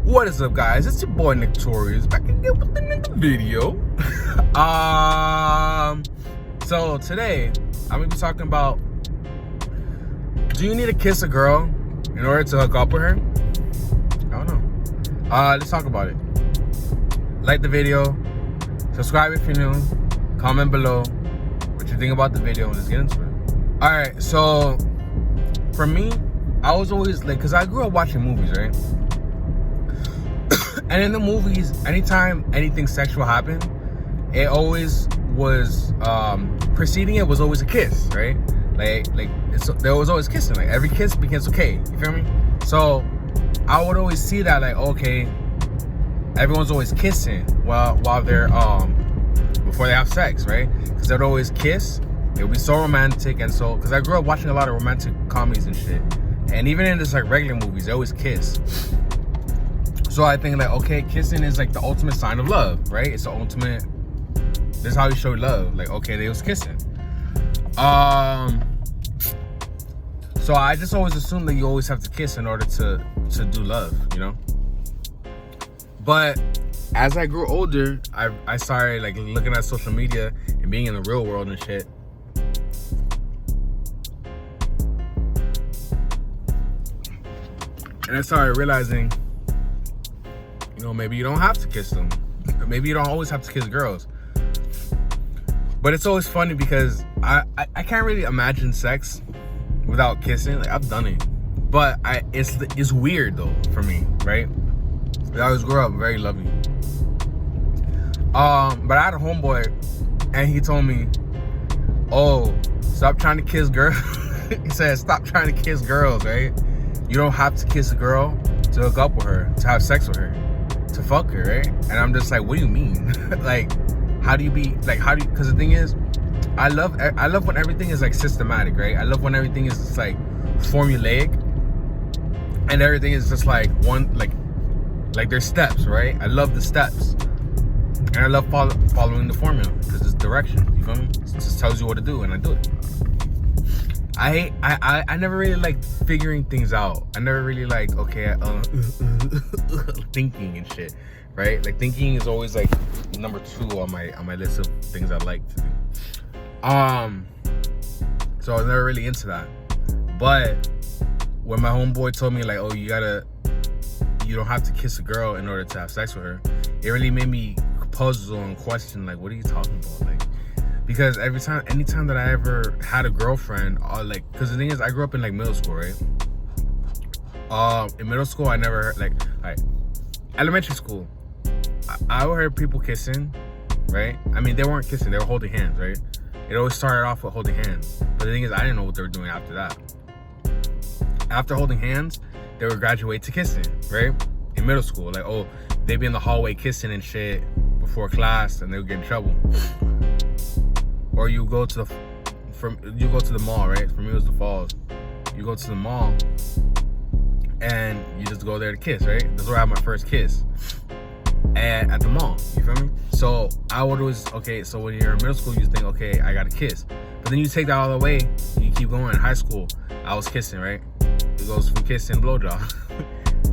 What is up, guys? It's your boy Nick Torius back again with another video. So today I'm gonna be talking about: do you need to kiss a girl in order to hook up with her? I don't know. Let's talk about it. Like the video, subscribe if you're new, comment below what you think about the video, and let's get into it. All right. So for me, I was always like, cause I grew up watching movies, right? And in the movies, anytime anything sexual happened, it always was preceding it was always a kiss, right? There was always kissing. Like every kiss becomes okay. You feel me? So I would always see that like, okay, everyone's always kissing while they're before they have sex, right? Because they'd always kiss. It would be so romantic, and so because I grew up watching a lot of romantic comedies and shit, and even in just like regular movies, they always kiss. So I think like, okay, kissing is like the ultimate sign of love, right? It's the ultimate. This is how you show love. Like, okay, they was kissing. So I just always assumed that you always have to kiss in order to do love, you know. But as I grew older, I started like looking at social media and being in the real world and shit. And I started realizing, you know, maybe you don't have to kiss them. Maybe you don't always have to kiss girls. But it's always funny because I can't really imagine sex without kissing. Like, I've done it. But it's weird though for me, right? I always grew up very loving. But I had a homeboy and he told me, oh, stop trying to kiss girls. He said, stop trying to kiss girls, right? You don't have to kiss a girl to hook up with her, to have sex with her, to fuck her, right? And I'm just like, what do you mean? Like, because the thing is, I love when everything is like systematic, right? I love when everything is just like formulaic and everything is just like one, like there's steps, right? I love the steps. And I love following the formula because it's direction, you feel me? It just tells you what to do and I do it. I never really like figuring things out. I never really like, okay, thinking and shit, right? Like thinking is always like number 2 on my list of things I like to do. So I was never really into that. But when my homeboy told me like, oh, you don't have to kiss a girl in order to have sex with her, it really made me puzzle and question like, what are you talking about? Like, because anytime that I ever had a girlfriend, or like, because the thing is, I grew up in like middle school, right? In middle school, I never heard, like, elementary school, I heard people kissing, right? I mean, they weren't kissing, they were holding hands, right? It always started off with holding hands. But the thing is, I didn't know what they were doing after that. After holding hands, they would graduate to kissing, right? In middle school, like, oh, they'd be in the hallway kissing and shit before class, and they would get in trouble. Or you go to the mall, right? For me, it was the Falls. You go to the mall, and you just go there to kiss, right? That's where I had my first kiss, at the mall. You feel me? So I would always, okay. So when you're in middle school, you think, okay, I got to kiss, but then you take that all the way. You keep going. In high school, I was kissing, right? It goes from kissing, blowjob,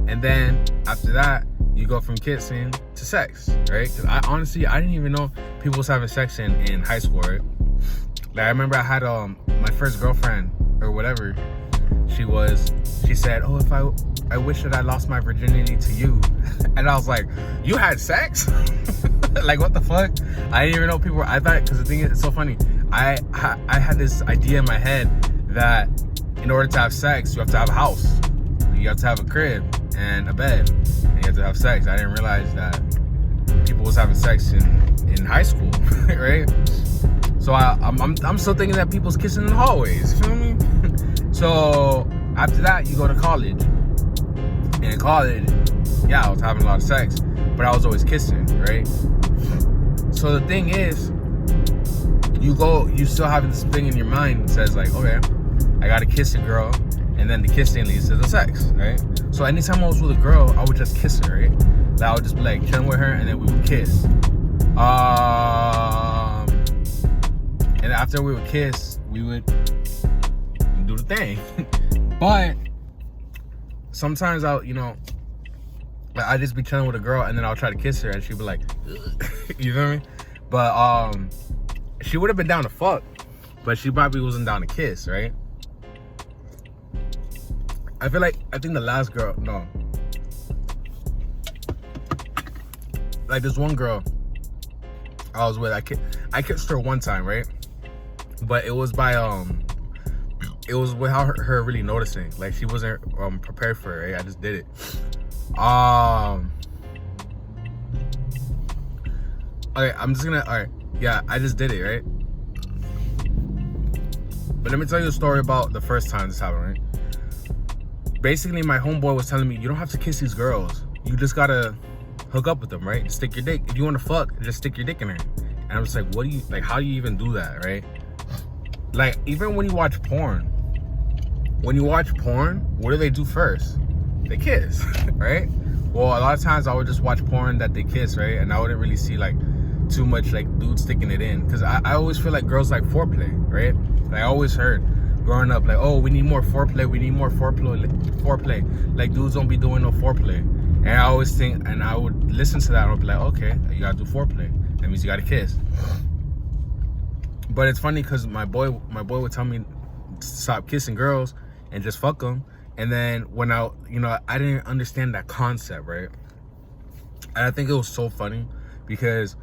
and then after that, you go from kissing to sex, right? Because I didn't even know people was having sex in high school, right? Like, I remember I had my first girlfriend or whatever. She said, oh, if I wish that I lost my virginity to you. And I was like, you had sex? Like, what the fuck? I didn't even know people were, I thought, because the thing is, it's so funny. I had this idea in my head that in order to have sex, you have to have a house. You have to have a crib and a bed, and you have to have sex. I didn't realize that people was having sex in high school, right? So I'm still thinking that people's kissing in the hallways. You feel me? So after that, you go to college. And in college, yeah, I was having a lot of sex, but I was always kissing, right? So the thing is, you still have this thing in your mind that says like, okay, I gotta kiss a girl, and then the kissing leads to the sex, right? So anytime I was with a girl, I would just kiss her, right? Like, I would just be like chilling with her, and then we would kiss. And after we would kiss, we would do the thing. But sometimes Like, I just be chilling with a girl and then I'll try to kiss her and she'd be like, you feel me? But she would have been down to fuck, but she probably wasn't down to kiss, right? I think the last girl, no. Like this one girl I was with, I kissed her one time, right? But it was by it was without her really noticing. Like she wasn't prepared for it, right? I just did it. Okay, I'm just gonna, alright. Yeah, I just did it, right? But let me tell you a story about the first time this happened, right? Basically, my homeboy was telling me, you don't have to kiss these girls. You just gotta hook up with them, right? Just stick your dick. If you want to fuck, just stick your dick in her. And I'm just like, what do you, like, how do you even do that, right? Like, even when you watch porn, what do they do first? They kiss, right? Well, a lot of times I would just watch porn that they kiss, right? And I wouldn't really see, like, too much, like, dudes sticking it in. Because I always feel like girls like foreplay, right? Like, I always heard growing up, like, oh, we need more foreplay. We need more foreplay. Like, dudes don't be doing no foreplay. And I always think, and I would listen to that and I'd be like, okay, you gotta do foreplay. That means you gotta kiss. But it's funny because my boy would tell me to stop kissing girls and just fuck them. And then when I didn't understand that concept, right? And I think it was so funny because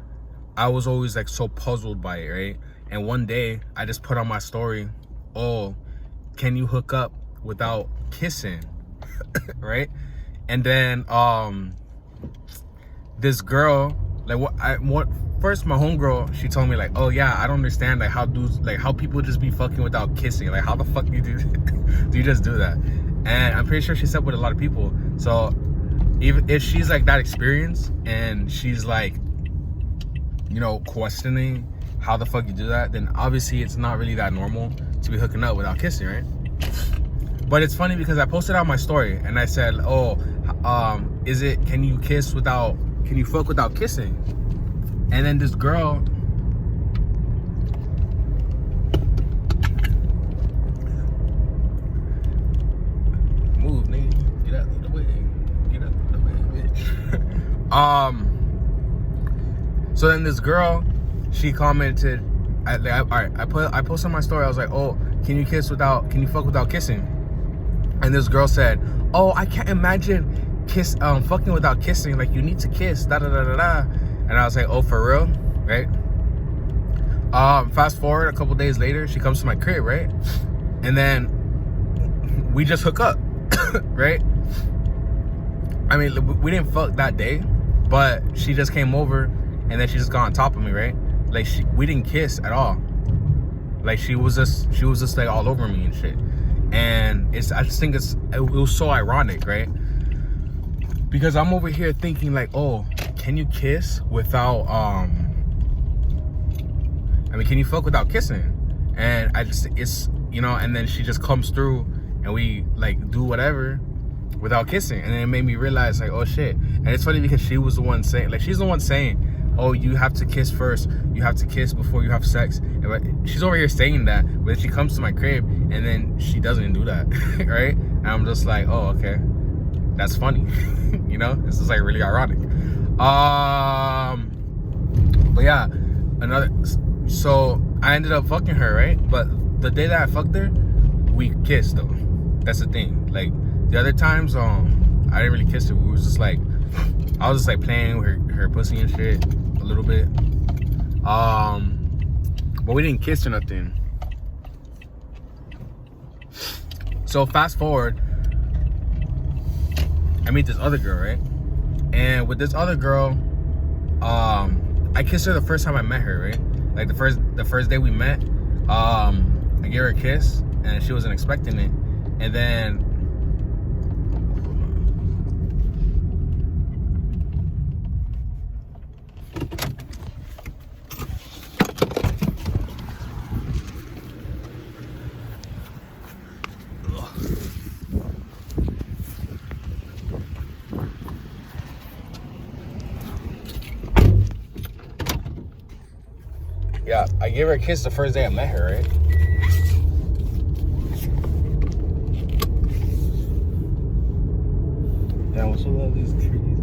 I was always like so puzzled by it, right? And one day I just put on my story, oh, can you hook up without kissing? Right? And then this girl, first my homegirl, she told me like, oh yeah, I don't understand like how dudes, like how people just be fucking without kissing. Like how the fuck do you do do you just do that? And I'm pretty sure she slept with a lot of people. So even if she's like that experienced and she's like, you know, questioning how the fuck you do that, then obviously it's not really that normal to be hooking up without kissing, right? But it's funny because I posted out my story and I said, oh, can you fuck without kissing? And then this girl, move, nigga, get out of the way, bitch. So then this girl, she commented, I posted on my story, I was like, oh, can you fuck without kissing? And this girl said, oh, I can't imagine fucking without kissing, like you need to kiss, da da da da da. And I was like, oh, for real, right? Fast forward a couple days later, she comes to my crib, right? And then we just hook up, right? I mean, we didn't fuck that day, but she just came over and then she just got on top of me, right? Like we didn't kiss at all. Like she was just like all over me and shit. And I just think it was so ironic, right? Because I'm over here thinking like, oh, can you kiss without can you fuck without kissing? And it's and then she just comes through and we like do whatever without kissing. And then it made me realize like, oh shit. And it's funny because she was the one saying, like, she's the one saying, oh, you have to kiss first. You have to kiss before you have sex. And she's over here saying that, but then she comes to my crib and then she doesn't do that, right? And I'm just like, oh, okay, that's funny. This is like really ironic. But yeah, so I ended up fucking her, right? But the day that I fucked her, we kissed though. That's the thing. Like the other times, I didn't really kiss her. I was just like playing with her pussy and shit a little bit. But we didn't kiss or nothing. So fast forward, I meet this other girl, right? And with this other girl, I kissed her the first time I met her, right? Like the first day we met, I gave her a kiss and she wasn't expecting it. And then yeah, I gave her a kiss the first day I met her, right? Yeah, what's with all these trees?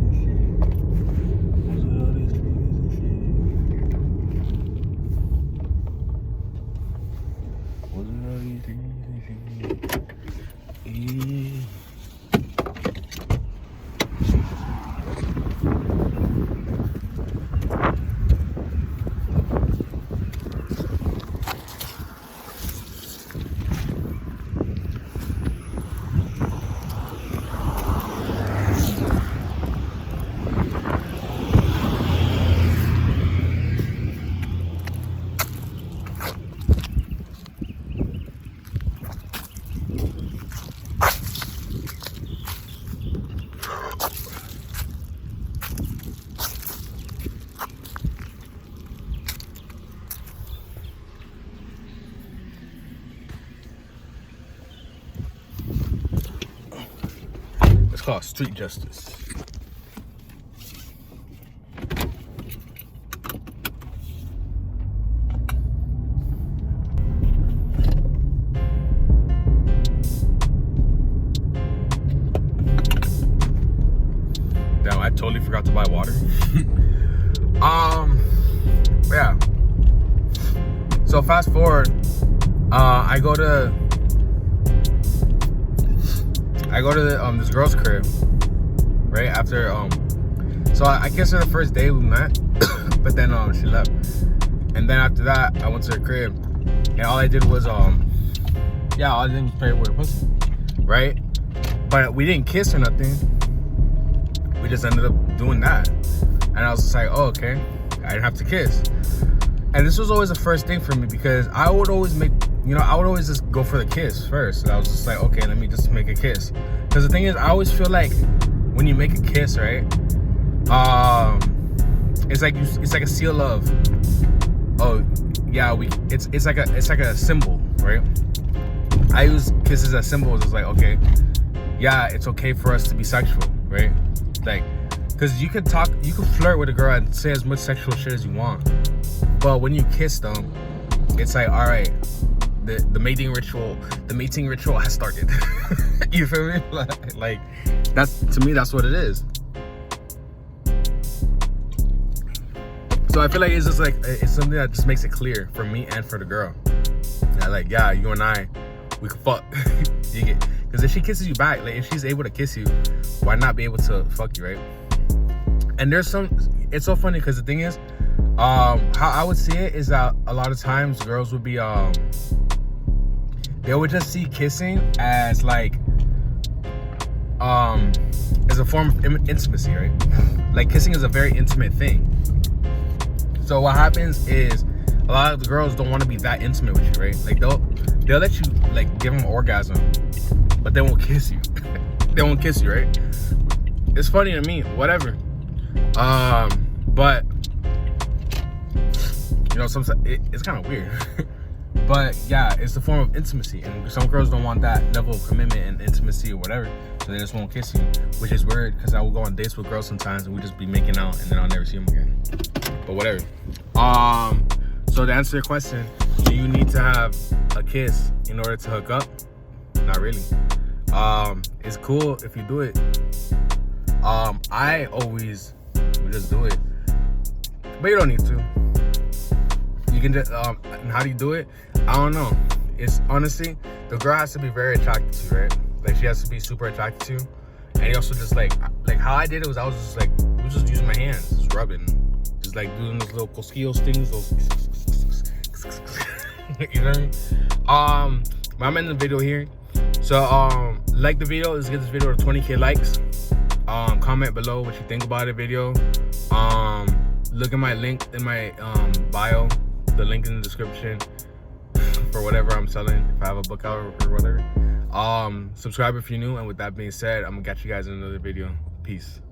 called street justice. Damn, I totally forgot to buy water. Yeah. So fast forward, I go to this girl's crib, right after so I kissed her the first day we met, but then she left, and then after that I went to her crib, and all I did was all I did was play with her pussy, right? But we didn't kiss or nothing. We just ended up doing that, and I was just like, oh, okay, I didn't have to kiss. And this was always the first thing for me, because I would always just go for the kiss first. And I was just like, okay, let me just make a kiss. Because the thing is, I always feel like when you make a kiss, right? It's like a seal of, oh yeah, it's like a symbol, right? I use kisses as symbols. It's like, okay, yeah, it's okay for us to be sexual, right? Like, because you could flirt with a girl and say as much sexual shit as you want. But when you kiss them, it's like, all right, the mating ritual has started. You feel me? Like that's, to me, that's what it is. So I feel like it's just like, it's something that just makes it clear for me and for the girl. Yeah, like, yeah, you and I, we could fuck. Because if she kisses you back, like if she's able to kiss you, why not be able to fuck you, right? And it's so funny, because the thing is, how I would see it is that a lot of times girls would be they would just see kissing as like as a form of intimacy, right? Like kissing is a very intimate thing. So what happens is a lot of the girls don't want to be that intimate with you, right? Like they'll let you like give them an orgasm, but they won't kiss you. They won't kiss you, right? It's funny to me, whatever. But you know, sometimes it's kind of weird. But yeah, it's a form of intimacy, and some girls don't want that level of commitment and intimacy or whatever, so they just won't kiss you, which is weird, because I will go on dates with girls sometimes and we just be making out and then I'll never see them again. But whatever. So to answer your question, do you need to have a kiss in order to hook up? Not really. It's cool if you do it. I always would just do it, but you don't need to. You can just, and how do you do it? I don't know. It's honestly, the girl has to be very attracted to you, right? Like she has to be super attracted to you. And you also just like how I did it was, I was just using my hands, just rubbing, just like doing those little cosquillos things, those, you know what I mean? But I'm ending the video here. So like the video, let's get this video to 20K likes. Comment below what you think about the video. Look at my link in my bio, the link in the description for whatever I'm selling, if I have a book out or whatever. Subscribe if you're new, and with that being said, I'm gonna catch you guys in another video. Peace.